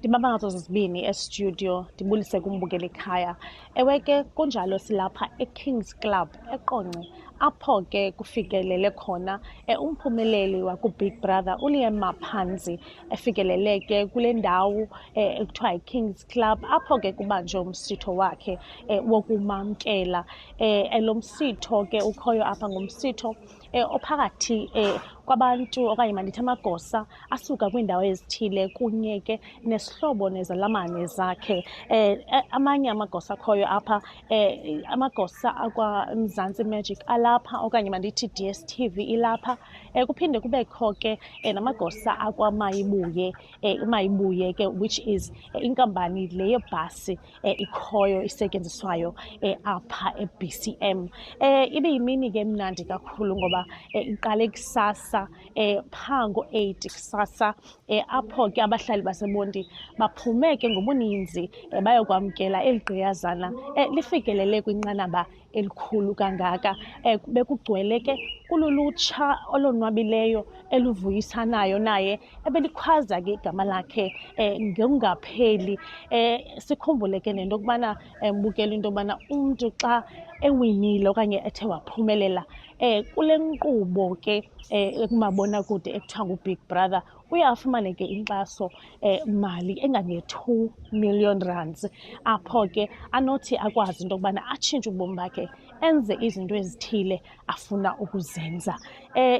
Ndibamba ngazo zozibini estudio ndibulise kumbukeli ekhaya. Ewe ke kunjalo silapha eKings Club eQonce apho ke kufikelele khona umphumeleli wakuBig Brother uLiam Maphansi efikelele ke kule ndawo ekuthiwa yiKings Club apho ke kubanjwe umsitho wakhe wokumamkela. Lo msitho ke ukhoyo apha ngumsitho ophakathi kwabantu okanye mandithi amagosa asuka kwiindawo ezithile kunye ke nesihlobo nezalamane zakhe. Amanye amagosa akhoyo apha amagosa akwaMzantsi Magic alapha okanye mandithi DSTV ilapha. Kuphinde kubekho ke namagosa akwaMayibuye, uMayibuye ke which is inkampani le yebhasi ikhoyo isetyenziswayo apha eBCM. Ibiyimini ke emnandi kakhulu ngoba iqale kusasa phaa ngo-8 kusasa apho ke abahlali baseMonti baphume ke ngobuninzi bayokwamkela eli gqiyazana lifikelele kwinqanaba elikhulu kangaka. Bekugcwele ke kululutsha olonwabileyo eluvuyisanayo naye ebelikhwaza ke igama lakhe ngongapheli. Sikhumbule ke nento yokubana mbukela into yokubana umntu xa ewinile okanye ethe waphumelela kule nkqubo ke kumabonakude ekuthiwa nguBig Brother uye afumane ke inkxaso mali engange-2 million rands apho ke anothi akwazi into yokubana atshintshe ubomi bakhe enze izinto ezithile afuna ukuzenza.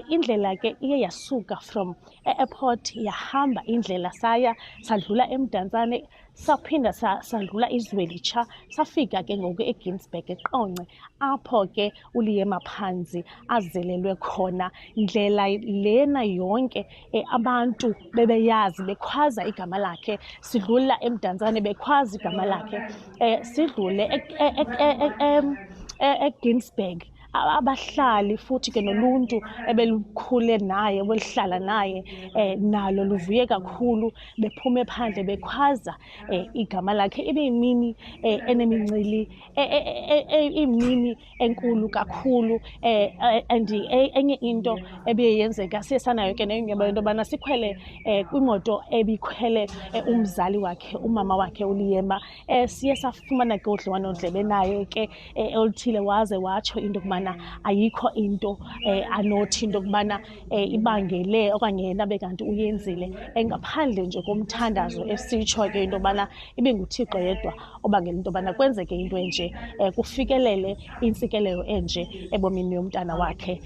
Indlela ke iye yasuka from e-airport yahamba indlela sadlula eMdantsane saphinda sadlula iZwelitsha safika ke ngoku eGinsberg eQonce apho ke uLiam Maphansi azelelwe khona. Ndlela lena yonke abantu bebeyazi bekhwaza igama lakhe. Sidlula eMdantsane bekhwaza igama lakhe, sidlule eGinsberg abahlali futhi ke noluntu ebelukhule naye belihlala naye nalo luvuye kakhulu bephume phandle bekhwaza igama lakhe. Ibiyimini enemincili, imini enkulu kakhulu. And enye into ebiyenzeka siye sanayo ke nenyaba into yobana sikhwele kwimoto ebikhwele umzali wakhe umama wakhe uLiam. Siye safumana ke udliwanondlebe naye ke oluthile waze watsho into yokubana ayikho into anothi into yokubana ibangele okanye yena bekanti uyenzile ngaphandle nje komthandazo esitsho ke into yokubana ibinguThixo yedwa obangela into yobana kwenzeke into enje, kufikelele intsikelelo enje ebomini yomntana wakhe.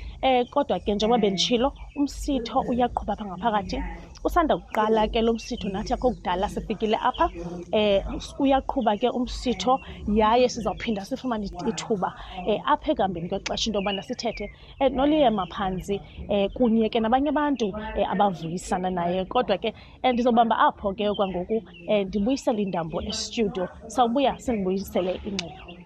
Kodwa ke njengoba benditshilo umsitho uyaqhuba apha ngaphakathi. Usanda kuqala ke lo msitho nathi akho kudala sifikile apha. Uyaqhuba ke umsitho yaye sizawuphinda sifumane ithuba apha ekuhambeni kwexesha into yobana sithethe noLiam Maphansi kunye ke nabanye abantu abavuyisana naye. Kodwa ke ndizobamba apho ke okwangoku ndibuyisele intambo estudio, sawubuya sindibuyisele ingxelo.